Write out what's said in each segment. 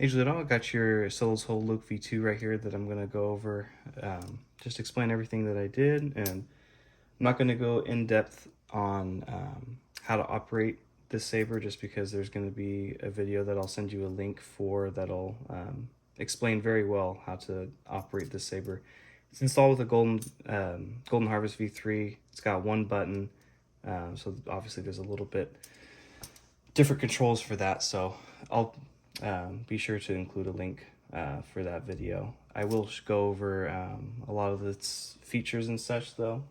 Hey Juliet, I got your Soul's Hole Luke V2 right here that I'm going to go over. Just explain everything that I did, and I'm not going to go in depth on how to operate this saber just because there's going to be a video that I'll send you a link for that'll explain very well how to operate this saber. It's installed with a Golden Harvest V3. It's got one button, so obviously there's a little bit different controls for that, so I'll be sure to include a link for that video. I will go over a lot of its features and such though,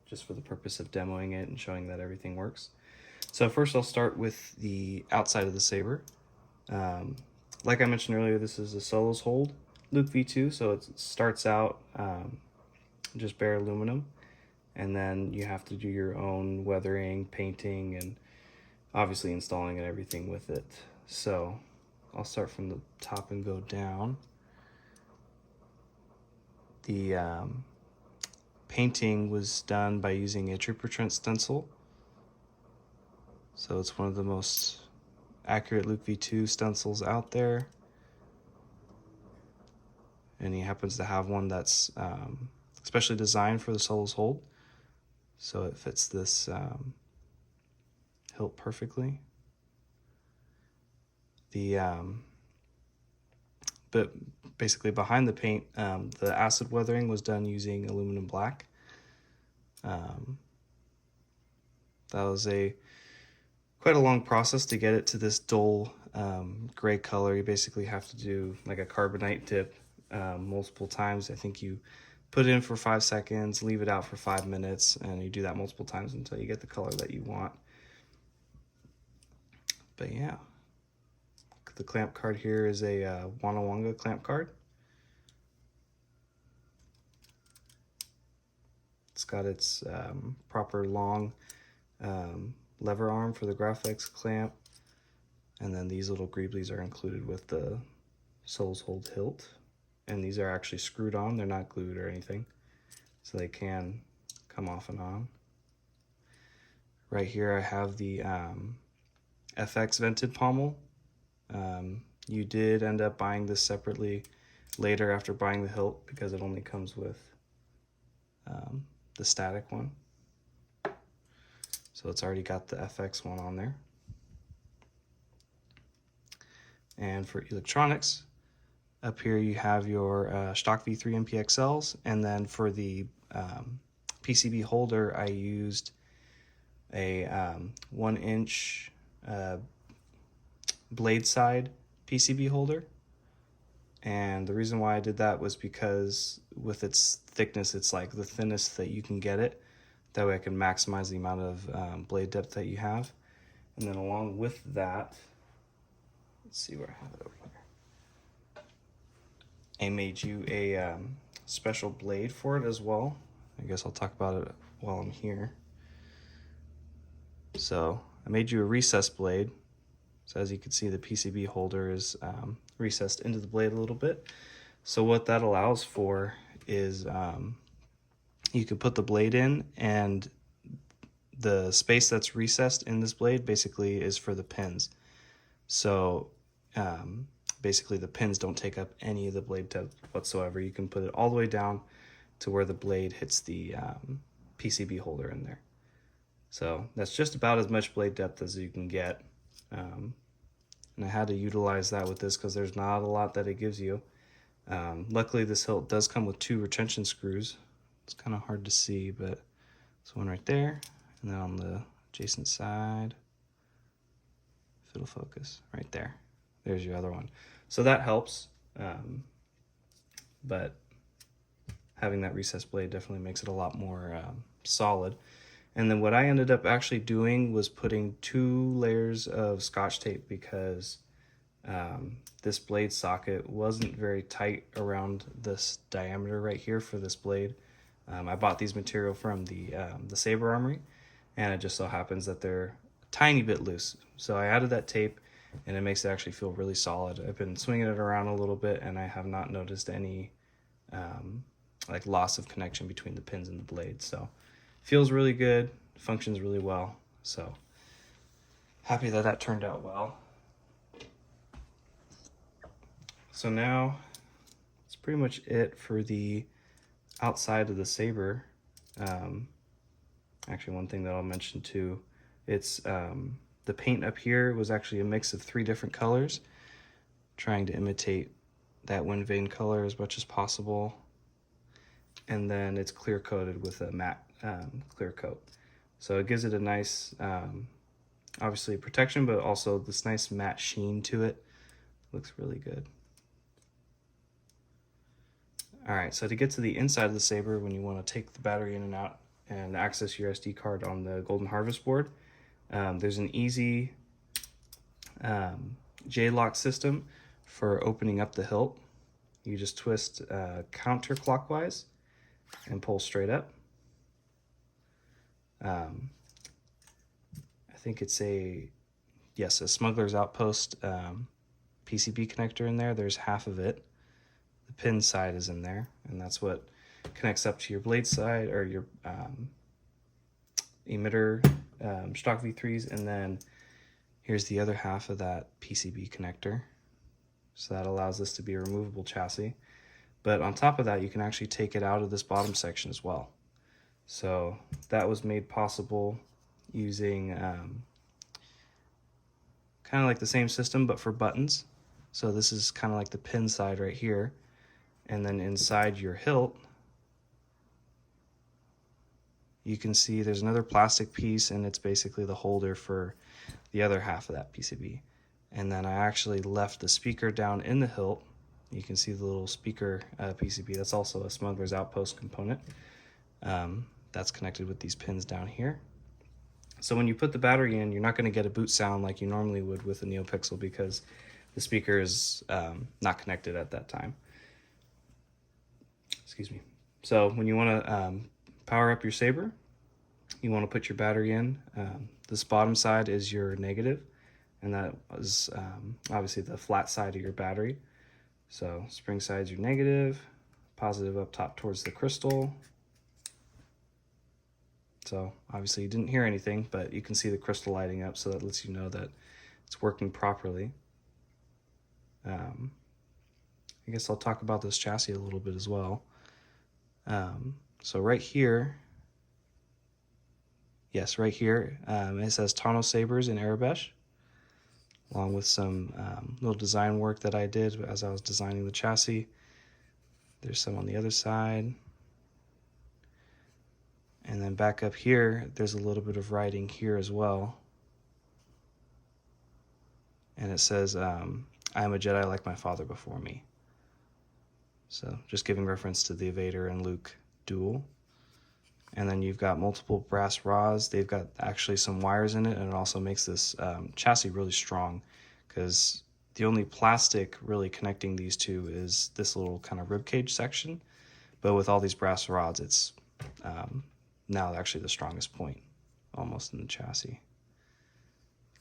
just for the purpose of demoing it and showing that everything works. So first I'll start with the outside of the saber. Like I mentioned earlier, this is a Solos Hold Luke V2, so it starts out just bare aluminum, and then you have to do your own weathering, painting, and obviously installing and everything with it. So I'll start from the top and go down. The painting was done by using a Trooper Trent stencil. So it's one of the most accurate Luke V2 stencils out there. And he happens to have one that's especially designed for the Solos Hold. So it fits this hilt perfectly. But basically behind the paint, the acid weathering was done using aluminum black. That was quite a long process to get it to this dull gray color. You basically have to do like a carbonite dip multiple times. I think you put it in for 5 seconds, leave it out for 5 minutes, and you do that multiple times until you get the color that you want. But yeah. The clamp card here is a Wanawanga clamp card. It's got its proper long lever arm for the Graphics clamp, and then these little greeblies are included with the Soul's Hold hilt, and these are actually screwed on. They're not glued or anything, so they can come off and on. Right here I have the FX vented pommel. You did end up buying this separately later after buying the hilt because it only comes with the static one. So it's already got the FX one on there. And for electronics, up here you have your stock V3 NPXLs, and then for the PCB holder I used a 1-inch blade side PCB holder. And the reason why I did that was because with its thickness, it's like the thinnest that you can get it. That way I can maximize the amount of blade depth that you have. And then along with that, let's see where I have it over here. I made you a special blade for it as well. I guess I'll talk about it while I'm here. So I made you a recessed blade. So as you can see, the PCB holder is recessed into the blade a little bit. So what that allows for is you can put the blade in, and the space that's recessed in this blade basically is for the pins. So basically the pins don't take up any of the blade depth whatsoever. You can put it all the way down to where the blade hits the PCB holder in there. So that's just about as much blade depth as you can get. And I had to utilize that with this because there's not a lot that it gives you. Luckily this hilt does come with 2 retention screws. It's kind of hard to see, but there's one right there, and then on the adjacent side, if it'll focus, right there. There's your other one. So that helps, but having that recessed blade definitely makes it a lot more solid. And then what I ended up actually doing was putting 2 layers of Scotch tape because this blade socket wasn't very tight around this diameter right here for this blade. I bought these material from the Saber Armory, and it just so happens that they're a tiny bit loose. So I added that tape, and it makes it actually feel really solid. I've been swinging it around a little bit, and I have not noticed any like loss of connection between the pins and the blade. So feels really good, functions really well. So happy that that turned out well. So now that's pretty much it for the outside of the saber. Actually, one thing that I'll mention too, it's the paint up here was actually a mix of 3 different colors, trying to imitate that wind vane color as much as possible. And then it's clear coated with a matte clear coat. So it gives it a nice, obviously protection, but also this nice matte sheen to it. Looks really good. All right, so to get to the inside of the saber, when you want to take the battery in and out and access your SD card on the Golden Harvest board, there's an easy J-lock system for opening up the hilt. You just twist counterclockwise and pull straight up. I think it's a Smuggler's Outpost PCB connector in there. There's half of it. The pin side is in there, and that's what connects up to your blade side or your emitter stock V3s, and then here's the other half of that PCB connector. So that allows this to be a removable chassis. But on top of that, you can actually take it out of this bottom section as well. So that was made possible using kind of like the same system, but for buttons. So this is kind of like the pin side right here. And then inside your hilt, you can see there's another plastic piece, and it's basically the holder for the other half of that PCB. And then I actually left the speaker down in the hilt. You can see the little speaker PCB. That's also a Smuggler's Outpost component. That's connected with these pins down here. So when you put the battery in, you're not going to get a boot sound like you normally would with a neopixel because the speaker is not connected at that time. Excuse me. So when you want to power up your saber, you want to put your battery in. This bottom side is your negative, and that is obviously the flat side of your battery. So spring side is your negative, positive up top towards the crystal. So obviously you didn't hear anything, but you can see the crystal lighting up, so that lets you know that it's working properly. I guess I'll talk about this chassis a little bit as well. So right here, right here, it says Tano Sabers in Arabesh, along with some little design work that I did as I was designing the chassis. There's some on the other side. And then back up here, there's a little bit of writing here as well. And it says, I am a Jedi like my father before me. So just giving reference to the Vader and Luke duel. And then you've got multiple brass rods. They've got actually some wires in it, and it also makes this chassis really strong, because the only plastic really connecting these two is this little kind of rib cage section. But with all these brass rods, it's now actually the strongest point almost in the chassis.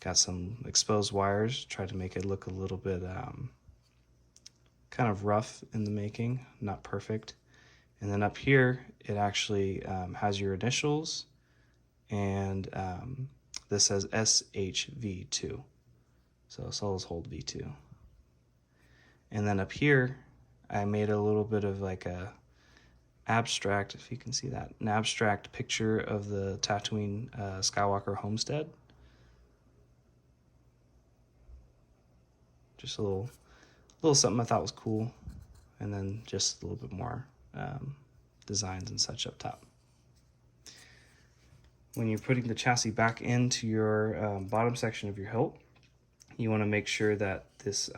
Got some exposed wires, tried to make it look a little bit kind of rough in the making, not perfect. And then up here, it actually has your initials, and this says SHV2, so Solos Hold V2. And then up here, I made a little bit of like a abstract, if you can see that, an abstract picture of the Tatooine Skywalker homestead. Just a little something I thought was cool, and then just a little bit more designs and such up top. When you're putting the chassis back into your bottom section of your hilt, you want to make sure that this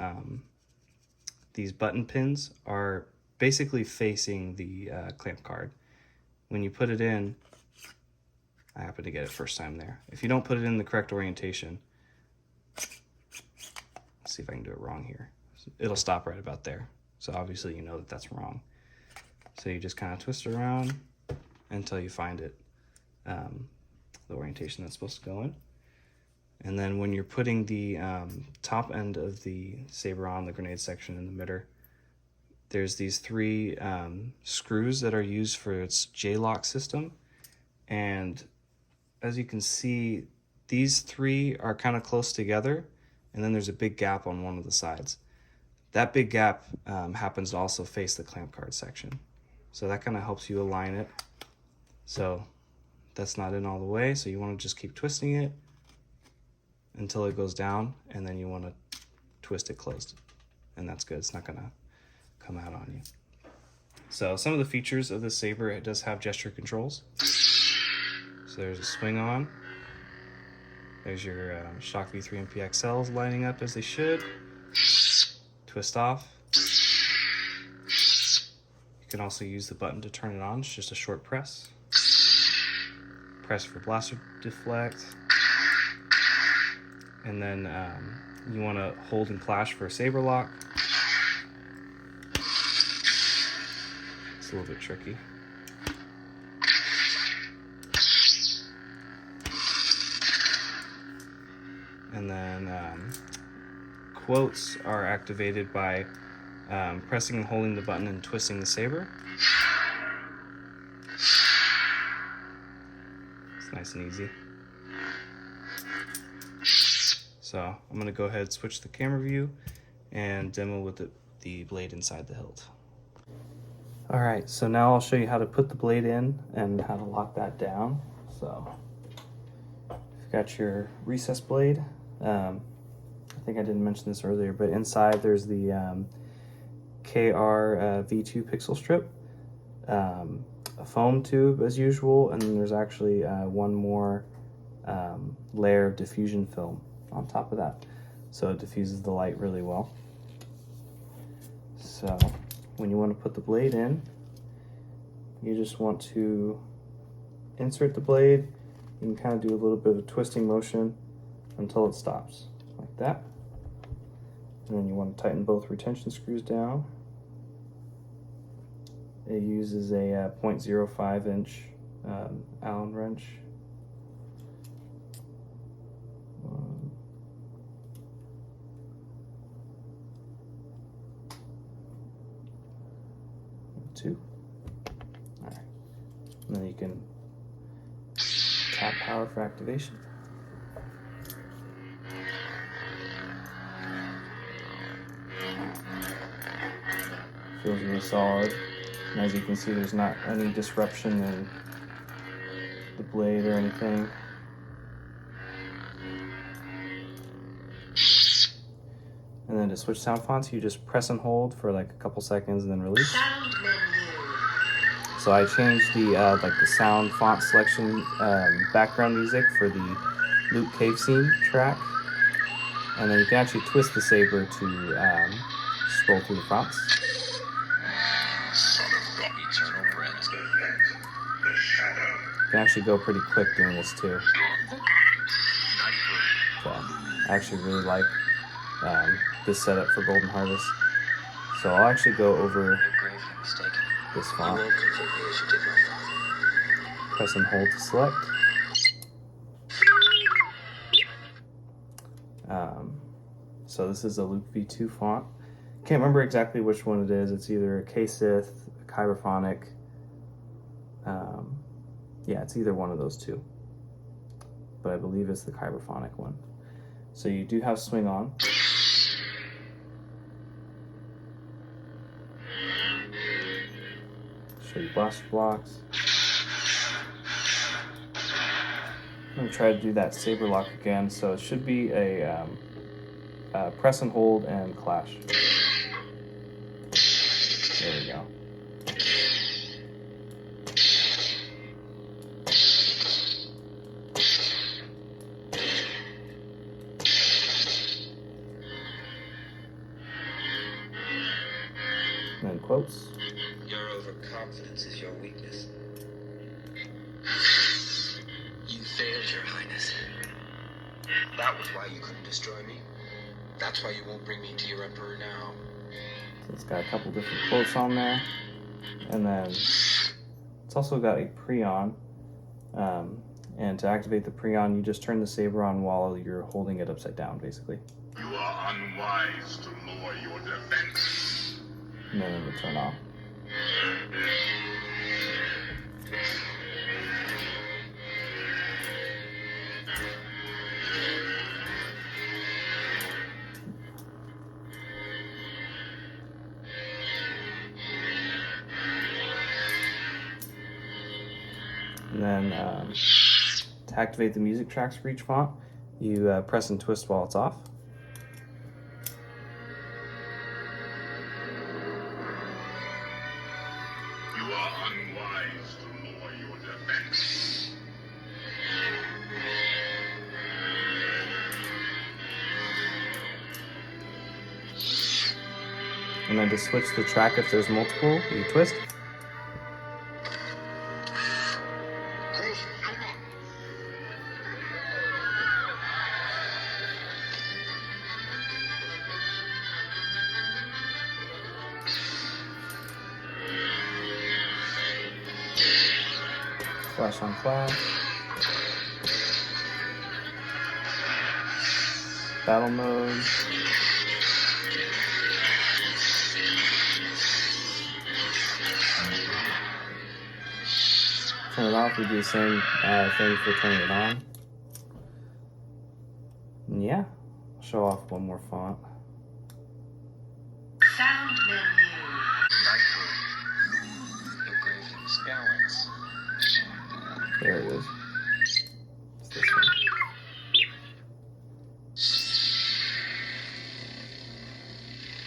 these button pins are basically facing the clamp card. When you put it in, I happened to get it first time there. If you don't put it in the correct orientation, let's see if I can do it wrong here. It'll stop right about there. So obviously you know that that's wrong. So you just kind of twist it around until you find it, the orientation that's supposed to go in. And then when you're putting the top end of the saber on, the grenade section in the emitter, there's these 3 screws that are used for its J-lock system. And as you can see, these 3 are kind of close together, and then there's a big gap on one of the sides. That big gap happens to also face the clamp card section. So that kind of helps you align it. So that's not in all the way, so you want to just keep twisting it until it goes down, and then you want to twist it closed. And that's good, it's not gonna come out on you. So some of the features of this saber, it does have gesture controls. So there's a swing on. There's your Shock V3 NPXLs lining up as they should. Twist off. You can also use the button to turn it on. It's just a short press. Press for blaster deflect. And then you want to hold and clash for a saber lock. It's a little bit tricky. And then quotes are activated by pressing and holding the button and twisting the saber. It's nice and easy. So I'm going to go ahead and switch the camera view and demo with the blade inside the hilt. Alright, so now I'll show you how to put the blade in and how to lock that down. So you've got your recess blade. I think I didn't mention this earlier, but inside there's the GHV3 pixel strip, a foam tube as usual, and then there's actually one more layer of diffusion film on top of that, so it diffuses the light really well. So when you want to put the blade in, you just want to insert the blade. You can kind of do a little bit of a twisting motion until it stops, like that. And then you want to tighten both retention screws down. It uses a 0.05 inch Allen wrench. One, two. All right. And then you can tap power for activation. Feels really solid, and as you can see, there's not any disruption in the blade or anything. And then to switch sound fonts, you just press and hold for like a couple seconds and then release. So I changed the like the sound font selection background music for the Loop Cave Scene track, and then you can actually twist the saber to scroll through the fonts. You can actually go pretty quick doing this too. So I actually really like this setup for Golden Harvest. So I'll actually go over this font. Press and hold to select. So this is a Loop V2 font. Can't remember exactly which one it is. It's either a K-Sith, a Kyberphonic. Yeah, it's either one of those two. But I believe it's the Kyberphonic one. So you do have swing on. Show you blaster blocks. I'm going to try to do that saber lock again. So it should be a press and hold and clash. There we go. And then quotes. Your overconfidence is your weakness. You failed, Your Highness. That was why you couldn't destroy me. That's why you won't bring me to your Emperor now. So it's got a couple different quotes on there. And then it's also got a pre-on. And to activate the pre-on, you just turn the saber on while you're holding it upside down, basically. You are unwise to lower your defense. And then it'll turn off. And then to activate the music tracks for each font, you press and twist while it's off. You are unwise to lower your defense. And then to switch the track, if there's multiple, you twist. Flash on flash. Battle mode. Turn it off, we do the same thing for turning it on. And yeah, I'll show off one more font. Sound menu. Engravings, balance. There it is. It's this one.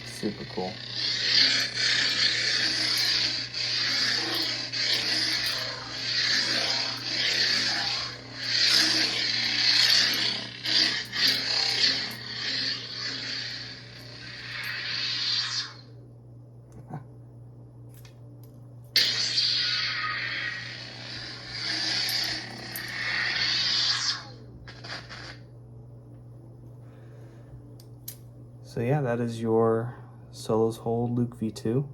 Super cool. So yeah, that is your Solos Hold Luke V2.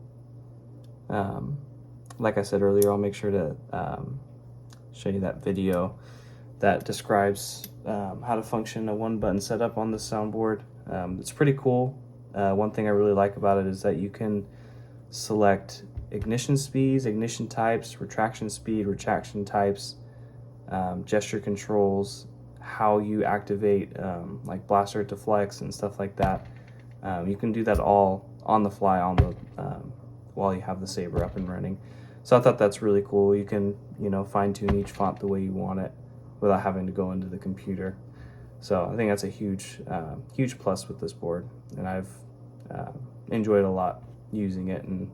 Like I said earlier, I'll make sure to show you that video that describes how to function a one-button setup on the soundboard. It's pretty cool. One thing I really like about it is that you can select ignition speeds, ignition types, retraction speed, retraction types, gesture controls, how you activate like blaster to flex and stuff like that. You can do that all on the fly on the while you have the saber up and running. So I thought that's really cool. You can, you know, fine-tune each font the way you want it without having to go into the computer. So I think that's a huge huge plus with this board, and I've enjoyed a lot using it and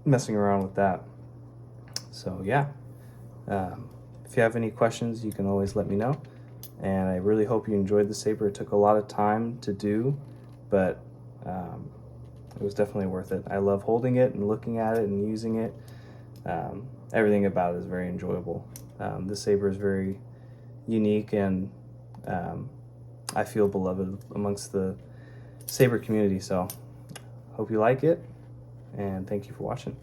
messing around with that. So yeah, if you have any questions, you can always let me know. And I really hope you enjoyed the saber. It took a lot of time to do, but it was definitely worth it. I love holding it and looking at it and using it. Everything about it is very enjoyable. This saber is very unique, and I feel beloved amongst the saber community. So hope you like it, and thank you for watching.